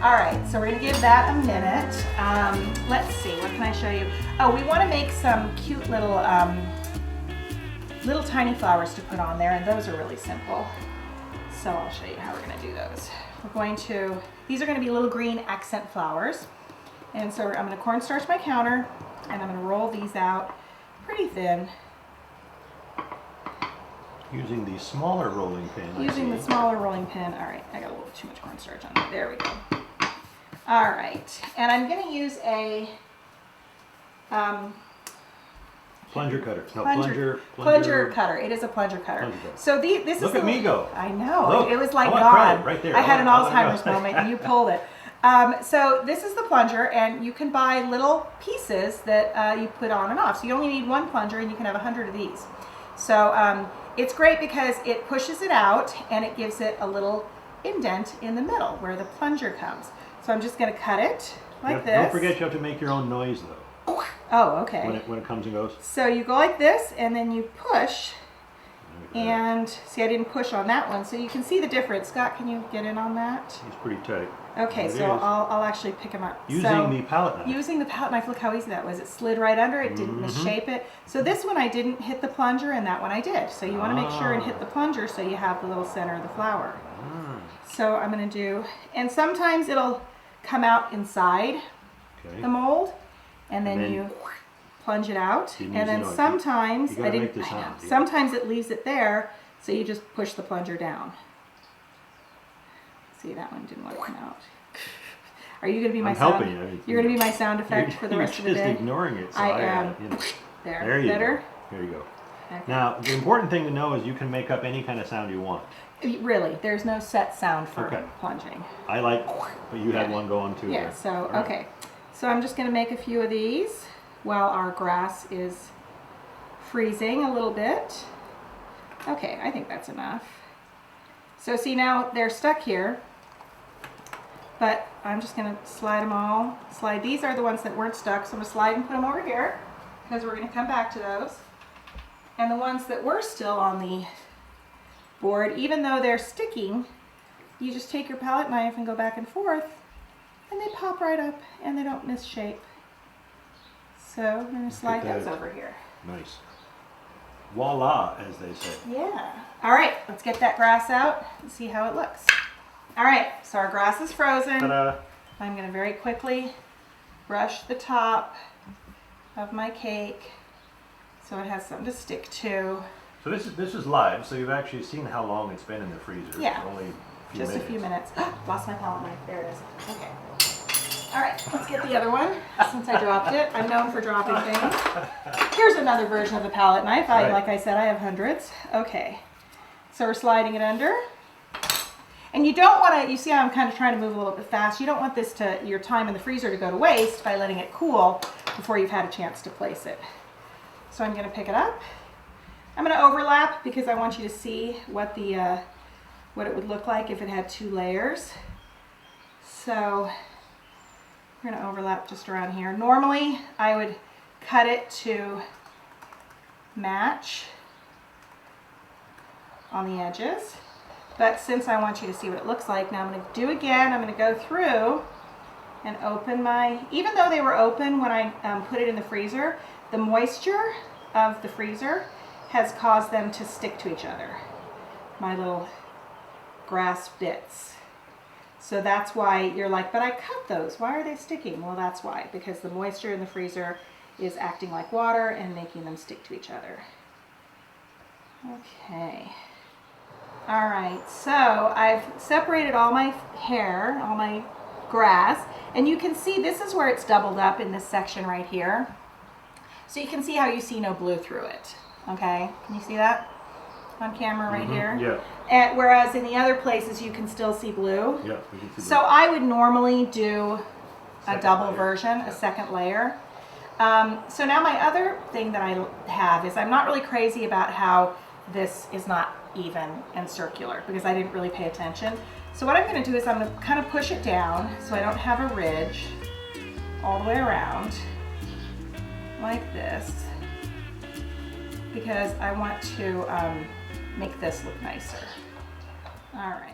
All right, so we're gonna give that a minute. Let's see, what can I show you? Oh, we wanna make some cute little, little tiny flowers to put on there, and those are really simple. So I'll show you how we're gonna do those. These are gonna be little green accent flowers. And so I'm gonna cornstarch my counter, and I'm gonna roll these out pretty thin. Using the smaller rolling pin. Using the smaller rolling pin. All right, I got a little too much cornstarch on it. There we go. All right, and I'm gonna use a plunger cutter. No, plunger cutter. It is a plunger cutter. So this Look is at me go. I know. Look, it was like I gone. right there. I had an Alzheimer's moment, and you pulled it. So this is the plunger, and you can buy little pieces that you put on and off. So you only need one plunger, and you can have 100 of these. So it's great because it pushes it out, and it gives it a little indent in the middle where the plunger comes. So I'm just going to cut it like this. Don't forget you have to make your own noise though. Oh, okay. When it comes and goes. So you go like this, and then you push. And see, I didn't push on that one, so you can see the difference. Scott, can you get in on that? It's pretty tight. Okay, so I'll actually pick them up. Using the palette knife. Using the palette knife, look how easy that was. It slid right under, it didn't misshape it. So this one I didn't hit the plunger, and that one I did. So you want to make sure and hit the plunger so you have the little center of the flower. So I'm going to do, and sometimes it'll come out inside the mold, and then you plunge it out, and then sometimes sometimes it leaves it there, so you just push the plunger down. See, that one didn't want to come out. Are you going to be my sound? You're going to be my sound effect for the rest of the day. You're just ignoring it. So I am. There you Better? go. There you go. Okay. Now, the important thing to know is you can make up any kind of sound you want. Really, there's no set sound for plunging. I like, but you had one going too. Yeah, so, okay. So I'm just going to make a few of these while our grass is freezing a little bit. Okay, I think that's enough. So see, now they're stuck here, but I'm just going to slide them all. These are the ones that weren't stuck, so I'm going to slide and put them over here because we're going to come back to those. And the ones that were still on the board, even though they're sticking, you just take your palette knife and go back and forth, and they pop right up and they don't misshape. So I'm going to slide those over here. Nice. Voila, as they say. Yeah. All right, let's get that grass out and see how it looks. All right, so our grass is frozen. Ta-da. I'm going to very quickly brush the top of my cake so it has something to stick to. So this is live, so you've actually seen how long it's been in the freezer. Yeah. Only a few minutes. Lost my palette knife. There it is. Okay. All right, let's get the other one since I dropped it. I'm known for dropping things. Here's another version of the palette knife. Like I said, I have hundreds. Okay. So we're sliding it under. And you don't want to, you see how I'm kind of trying to move a little bit fast. You don't want this your time in the freezer to go to waste by letting it cool before you've had a chance to place it. So I'm going to pick it up. I'm going to overlap because I want you to see what what it would look like if it had two layers. So we're going to overlap just around here. Normally I would cut it to match on the edges, but since I want you to see what it looks like, now I'm going to do again. I'm going to go through and open my, even though they were open when I put it in the freezer, the moisture of the freezer has caused them to stick to each other, my little grass bits. So that's why you're like, but I cut those, why are they sticking? Well, that's why, because the moisture in the freezer is acting like water and making them stick to each other. Okay. All right, so I've separated all my hair, all my grass, and you can see this is where it's doubled up in this section right here. So you can see how you see no blue through it. Okay, can you see that on camera right here? Yeah. And whereas in the other places you can still see blue. Yeah, we can see blue. So I would normally do a double version, a second layer. So now my other thing that I have is I'm not really crazy about how this is not even and circular because I didn't really pay attention. So what I'm going to do is I'm going to kind of push it down so I don't have a ridge all the way around like this because I want to make this look nicer. All right.